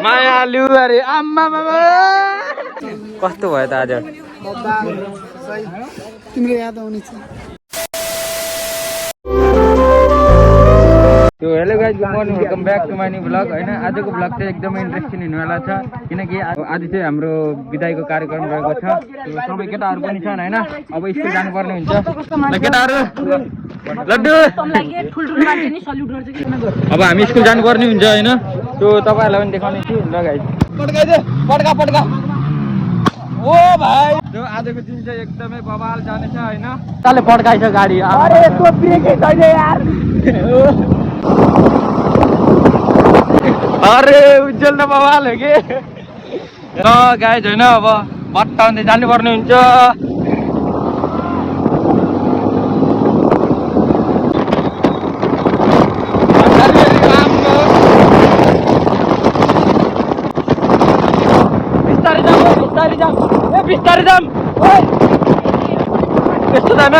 मायालु अरे आम्मा कस्तो भयो त आज तिम्रो याद आउने छ त्यो hello guys good morning welcome back to my new blog हैन आजको ब्लग चाहिँ एकदमै इन्ट्रेस्टिङ हुनेवाला छ किनकि आज चाहिँ हाम्रो बिदाईको कार्यक्रम रहेको छ सबै केटाहरू पनि छन् हैन अब स्कुल जानुपर्ने हुन्छ ल केटाहरू लड्डु अब हामी स्कुल जानुपर्ने हुन्छ हैन त्यो तपाईहरुलाई पनि देखाउने छु ल गाइज पड्काइदे पड्का ओ भाइ त्यो आजको दिन चाहिँ एकदमै बवाल जानेछ हैन तले पड्काइछ गाडी अरे त्यो ब्रेकै छैन यार अरे उज्जवल त बवाल हो कि ल गाइज हैन अब बट्टाउँदै जानुपर्ने हुन्छ बिस्तारै जाम यस्तो जाम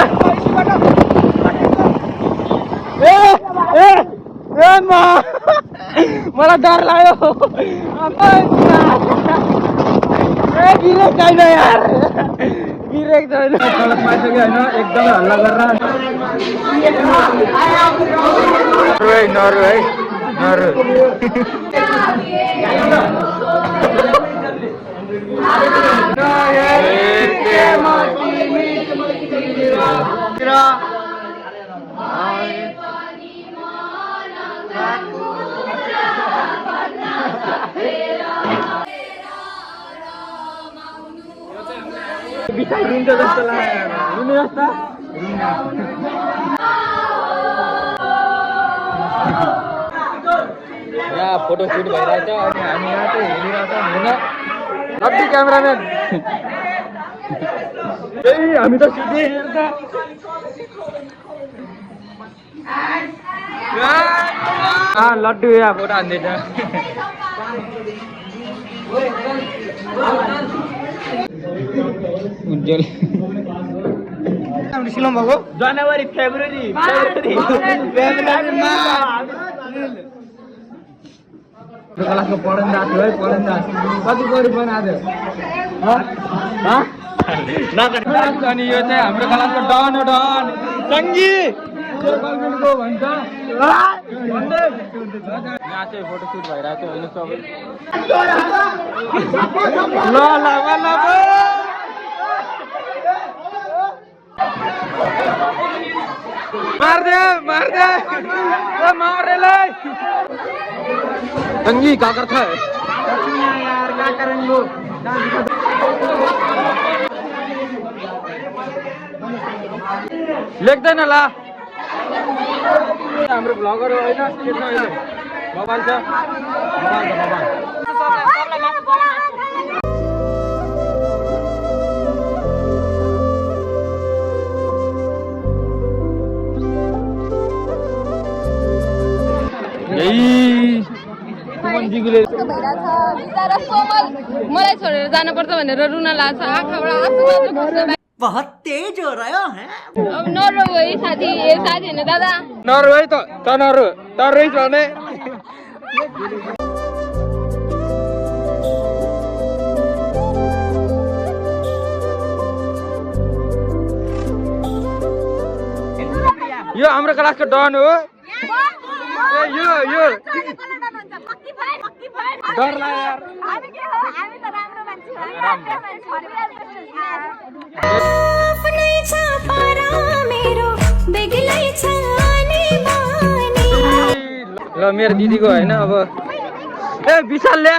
मलाई डर लाग्यो गिरेक छैन यार गिरेक छैन कलक पाइसक्यो होइन एकदमै हल्ला गरेर नरु है नरु बिचार रुन्छ जस्तो लाग्यो रुने जस्तो यहाँ फोटो सुट भइरहेछ अनि हामी यहाँ चाहिँ हेरिरहेछ होइन लड्डु क्यामेराम्यान हामी त सिधै हेर्छ लड्डु यहाँ फोटो हान्दैछ उज्जवल सिलम भएको जनवरी फेब्रुअरी क्लासको पढ्न आएको है पढ्न आएको कति पढ्नु पनि आज अनि यो चाहिँ हाम्रो क्लासको डन हो डन सङ्गी गर्लफ्रेन्डको भन्छ यहाँ चाहिँ फोटोसुट भइरहेको छ होइन सबै ल मार्दे मारेलाई सङ्गी का गर्छ यार का करेंगे लेख्दैन ला हाम्रो ब्लगर हो हैन के छ अहिले मोबाइल छ मलाई छोडेर जानुपर्छ भनेर रुन लाग्छ आँखाबाट आँसु खस्छ बहुत तेज हो रहा है अब नरो है साथी हैन दादा नरो है त नरो तरै छ भने यो हाम्रो क्लासको डन हो यो डर लाग्यो यार हामी के हो हामी त राम्रो मान्छे हो आफ्नै छ पारा मेरो बेग्लै छ आनी बानी ल मेरो दिदीको हैन अब ए विशाल ल्या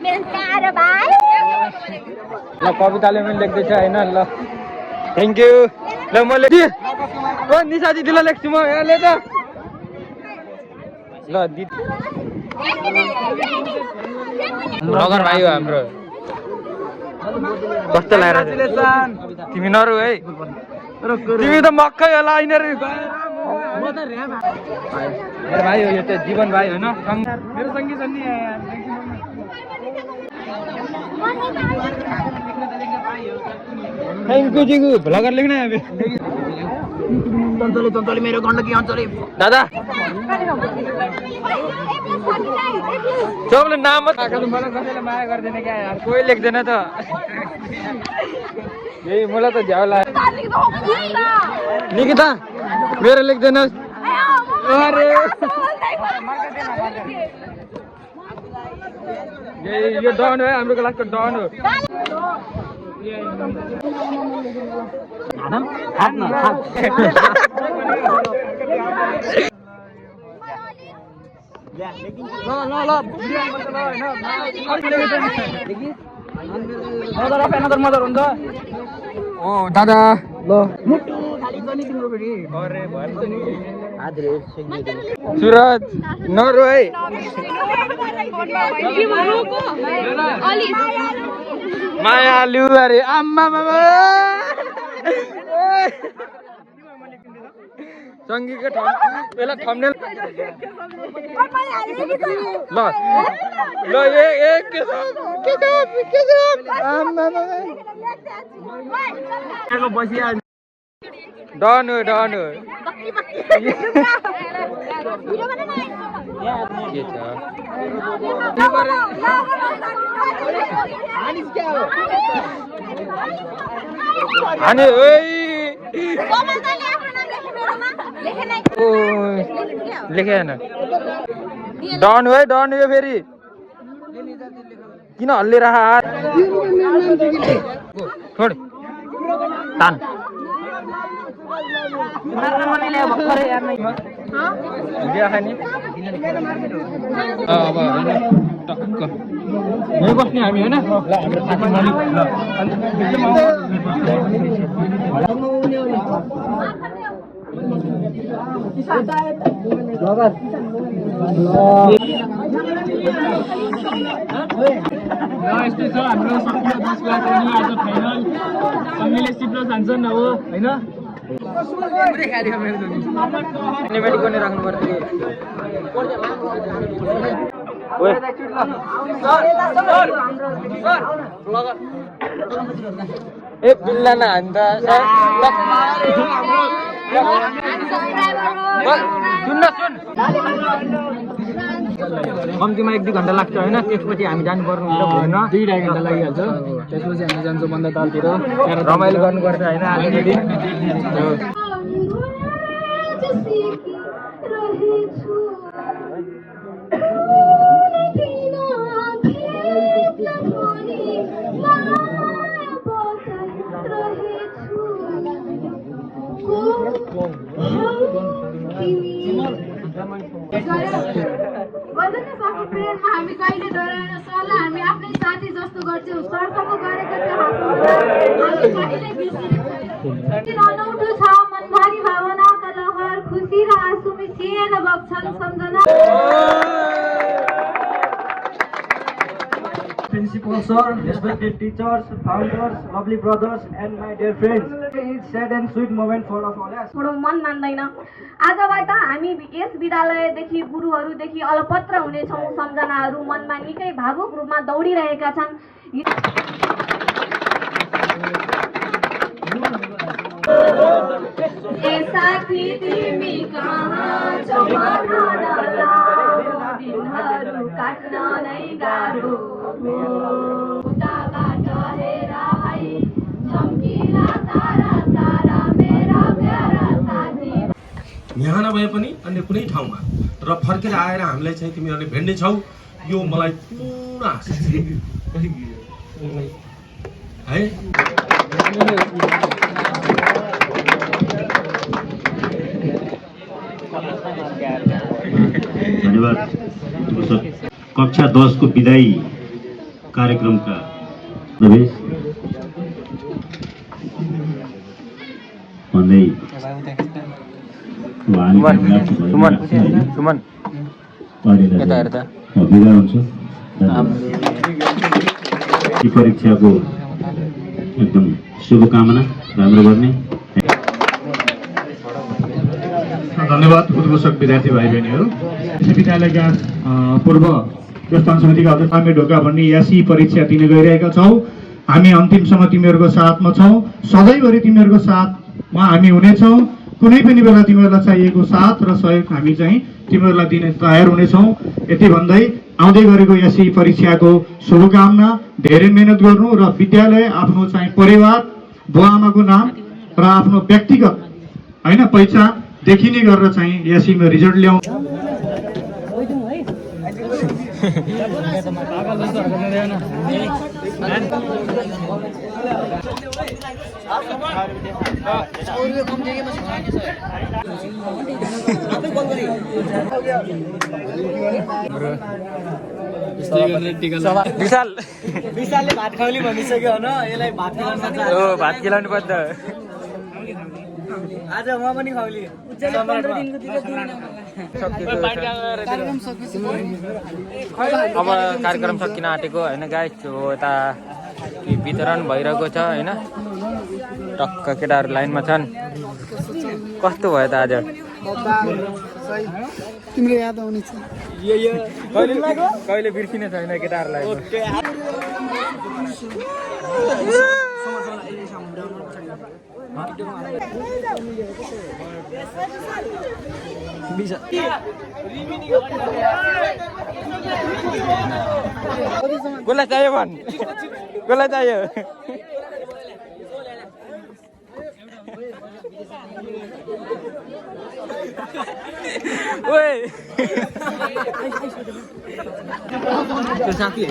मेरो प्यारो भाइ ल कविताले पनि लेख्दैछ हैन ल थ्यांक यू ल म लेख्छु ओ निशा दिदीलाई लेख्छु म यहाँले त ल दिदी ब्लगर भाइ हो हाम्रो कस्तो लाग्यो तिमी नरौ है तिमी त मक्कै होला यिनीहरू मेरो भाइ हो यो चाहिँ जीवन भाइ होइन मेरो सङ्गी सन्नी थ्याङ्क यू जीगु भ्लगर लेख्न हामी तन्तले मेरो गण्डकी अञ्चले दादा सबले नाम मात्र मलाई कसैले माया गर्दैन क्या यार कोही लेख्दैन त यही मलाई त झ्याउ लाग्यो निकिता मेरो लेख्दैनस् अरे यो डन हो हाम्रो क्लासको डन हो मदर हुन्छ ओ दादा ल सुरज नरो है माया लु अरे आम्मा मामा सङ्गीको बेला थम्नेल ल ल डन हो डन हो के छ अनि लेखेन डन हो है डन हो फेरि किन हल्लिएर हात छोड तान अब टक्क यही बस्ने हामी होइन यस्तै छ हाम्रो सकियो 10 क्लास अनि आज फाइनल सङ्गीले सिप्लो जान्छन् अब होइन एनिमेटिक गर्ने राख्नु पर्छ ए बिल्ला न हान्दा सुन कम्तीमा 1-2 घन्टा लाग्छ होइन त्यसपछि हामी जानुपर्ने हुन्छ भएन 2-2.5 घन्टा लागिहाल्छ त्यसपछि हामी जान्छौँ भन्दा तलतिर रमाइलो गर्नुपर्छ होइन आजको दिन हामी कहिले डराएन सरलाई हामी आफ्नै साथी जस्तो गर्छौँ सरसँग गरेको त्यो अनौठो छ मनभरि भावनाका लहर खुसी र आँसु मिसिएर बग्छन् सम्झना Principal sir, respected teachers, founders, lovely brothers and my dear friends. It's sad and sweet moment for all of us. हाम्रो मन मान्दैन आजबाट हामी यस विद्यालयदेखि गुरुहरूदेखि अलपत्र हुनेछौँ सम्झनाहरू मनमा निकै भावुक रूपमा दौडिरहेका छन् ए साथी तिमी कहाँ छौ दिनहरू काट्न नै गाह्रो उताबाट हेर है चम्किला तारा तारा मेरा प्यारा साथी यहाँ नभए पनि अन्य कुनै ठाउँमा र फर्केर आएर हामीलाई चाहिँ तिमीहरूले भेट्नेछौ यो मलाई पूर्ण आशा छ है धन्यवाद कक्षा 10 को विदाई कार्यक्रम का प्रवेश सुमन परीक्षा को एकदम शुभकामना राम्रो गर्ने धन्यवाद उद्घोषक विद्यार्थी भाइ बहिनीहरू। यस विद्यालयका पूर्व व्यवस्थापन समितिका अध्यक्ष हामी ढोका भन्ने एसई परीक्षा दिन गइरहेका छौँ। हामी अन्तिमसम्म तिमीहरूको साथमा छौँ, सधैँभरि तिमीहरूको साथमा हामी हुनेछौँ। कुनै पनि बेला तिमीहरूलाई चाहिएको साथ र सहयोग हामी चाहिँ तिमीहरूलाई दिने तयार हुनेछौँ। यति भन्दै आउँदै गरेको एसई परीक्षाको शुभकामना। धेरै मेहनत गर्नु र विद्यालय आफ्नो चाहिँ परिवार बुवा आमाको नाम र आफ्नो व्यक्तिगत होइन पहिचान देखिने गरेर चाहिँ एसईमा रिजल्ट ल्याउँ। विशालले भात खाउली भनिसक्यो होइन, यसलाई भात खिलाउनु पर्छ। आज म पनि खाउली। अब कार्यक्रम सकिन आँटेको होइन गाइस, यता वितरण भइरहेको छ होइन। टक्क केटाहरू लाइनमा छन्। कस्तो भयो त आज? तिम्रो याद आउने छ कहिले बिर्सिने छैन केटाहरूलाई। कसलाई चाहियो भन्, कसलाई चाहियो? साथी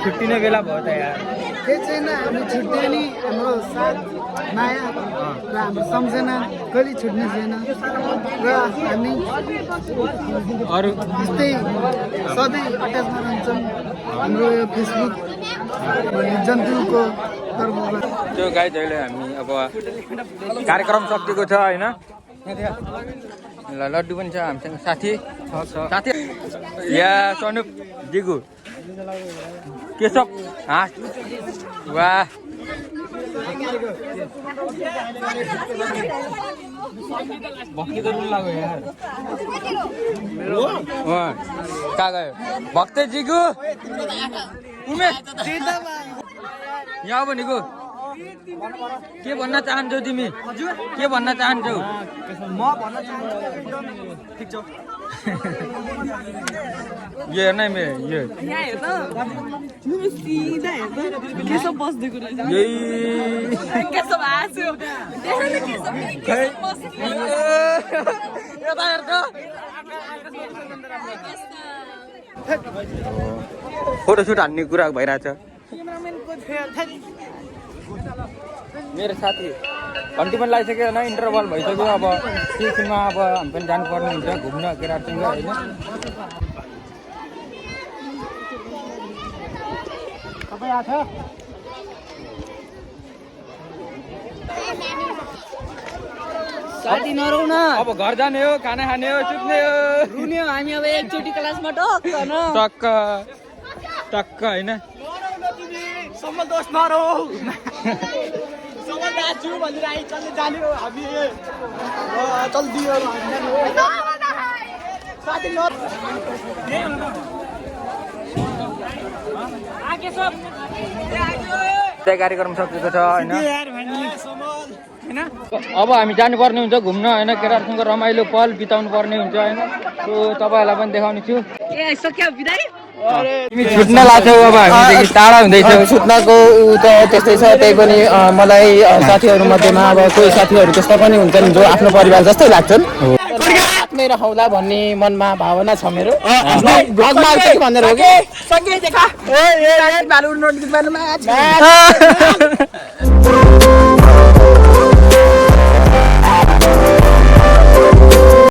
छुट्टी नै बेला भयो त यार। के छैन, हामी छुट्यो नि हाम्रो साथ माया र हाम्रो सम्झना कहिले छुट्ने छैन र हामी अरू यस्तै सधैँ अट्याचमा रहन्छौँ। हाम्रो यो फेसबुक जन्तुको तर्फबाट त्यो गाइज अहिले हामी अब कार्यक्रम सकिएको छ होइन। ल लड्डु पनि छ हामीसँग साथी यहाँ सनुप दिगु केशव हाँस। वाह भक्ति त रुन लाग्यो यार। कहाँ गयो भक्तजीको उमेश यहाँ भनेको? के भन्न चाहन्छौ तिमी? के भन्न चाहन्छौ? म भन्न चाहन्छु ठिक छ यो हेर्न मेरो यो केशव बस्दिएको रहेछ। केशव आसु यता हेर्छ। फोटोसुट हान्ने कुरा भइरहेछ। मेरो साथी घन्टी पनि लगाइसक्यो होइन, इन्टरभल भइसक्यो। अब एकछिनमा अब हामी पनि जानुपर्ने हुन्छ घुम्न केटाहरूसँग होइन। साथी नरौ न, अब घर जाने हो, खाना खाने हो, सुत्ने हो, रुने हो हामी अब एकचोटि क्लासमा टक्क टक्क होइन। दोष नरौ दाजु भनेर आइ चल्ने जाने हो हामी चल्दियो साथी न। त्यही कार्यक्रम सकिएको छ होइन। अब हामी जानुपर्ने हुन्छ घुम्न होइन, केटाहरूसँग रमाइलो पल बिताउनु पर्ने हुन्छ होइन। त्यो तपाईँहरूलाई पनि देखाउने छु। तिमी छुट्न लाग्छौ अब हामीदेखि टाढा हुँदैछौ। छुट्नको त त्यस्तै छ, त्यही पनि मलाई साथीहरू मध्येमा अब कोही साथीहरू त्यस्तो पनि हुन्छन् जो आफ्नो परिवार जस्तै लाग्छन्। आफ्नै रहौला भन्ने मनमा भावना छ मेरो। ब्लगमा आउँछ कि भनेर हो कि